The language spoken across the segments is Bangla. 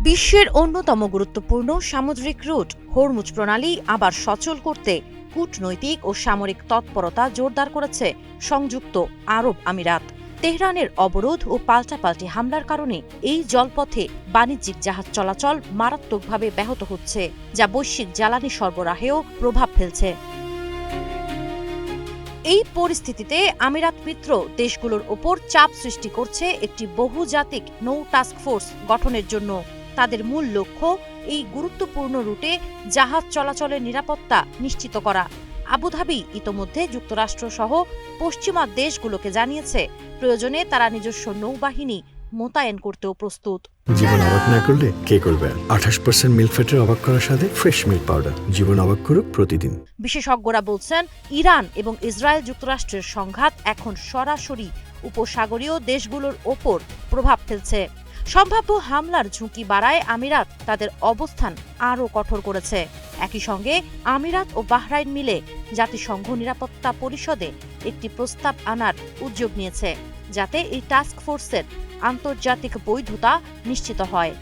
বিশ্বের অন্যতম গুরুত্বপূর্ণ সামুদ্রিক রুট হরমুজ প্রণালী আবার সচল করতে কূটনৈতিক ও সামরিক তৎপরতা জোরদার করেছে সংযুক্ত আরব আমিরাত। তেহরানের অবরোধ ও পাল্টাপাল্টি হামলার কারণে এই জলপথে বাণিজ্যিক জাহাজ চলাচল মারাত্মকভাবে ব্যাহত হচ্ছে, যা বৈশ্বিক জ্বালানি সরবরাহেও প্রভাব ফেলছে। এই পরিস্থিতিতে আমিরাত মিত্র দেশগুলোর ওপর চাপ সৃষ্টি করছে একটি বহুজাতিক নৌ টাস্ক ফোর্স গঠনের জন্য। তাদের মূল লক্ষ্য এই গুরুত্বপূর্ণ রুটে জাহাজ চলাচলের নিরাপত্তা নিশ্চিত করা। আবুধাবি ইতোমধ্যে যুক্তরাষ্ট্র সহ পশ্চিমা দেশগুলোকে জানিয়েছে প্রয়োজনে তারা নিজস্ব নৌবাহিনী মোতায়েন করতেও প্রস্তুত। জীবন অবাক না করলে কে করবে? 28% মিল্ক ফ্যাটের অবাক করার সাথে ফ্রেশ মিল্ক পাউডার। জীবন অবাক করুক প্রতিদিন। বিশেষজ্ঞরা বলছেন, ইরান এবং ইসরায়েল যুক্তরাষ্ট্রের সংঘাত এখন সরাসরি উপসাগরীয় দেশগুলোর ওপর প্রভাব ফেলছে। সম্ভাব্য হামলার ঝুঁকি বাড়ায় আমিরাত তাদের অবস্থান আরও কঠোর করেছে। একই সঙ্গে আমিরাত ও বাহরাইন মিলে জাতিসংঘ নিরাপত্তা পরিষদে একটি প্রস্তাব আনার উদ্যোগ নিয়েছে, যাতে এই টাস্ক ফোর্সের আন্তর্জাতিক বৈধতা নিশ্চিত হয়।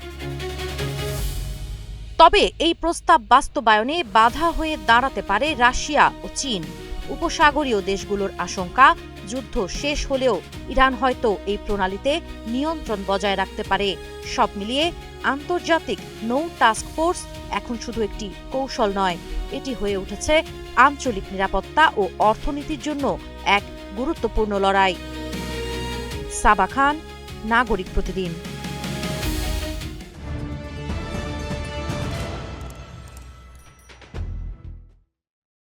তবে এই প্রস্তাব বাস্তবায়নে বাধা হয়ে দাঁড়াতে পারে রাশিয়া ও চীন। উপসাগরীয় দেশগুলোর আশঙ্কা, যুদ্ধ শেষ হলেও ইরান হয়তো এই প্রণালীতে নিয়ন্ত্রণ বজায় রাখতে পারে। সব মিলিয়ে আন্তর্জাতিক নৌ টাস্ক ফোর্স এখন শুধু একটি কৌশল নয়, এটি হয়ে উঠেছে আঞ্চলিক নিরাপত্তা ও অর্থনীতির জন্য এক গুরুত্বপূর্ণ লড়াই। সাবা খান, নাগরিক প্রতিদিন।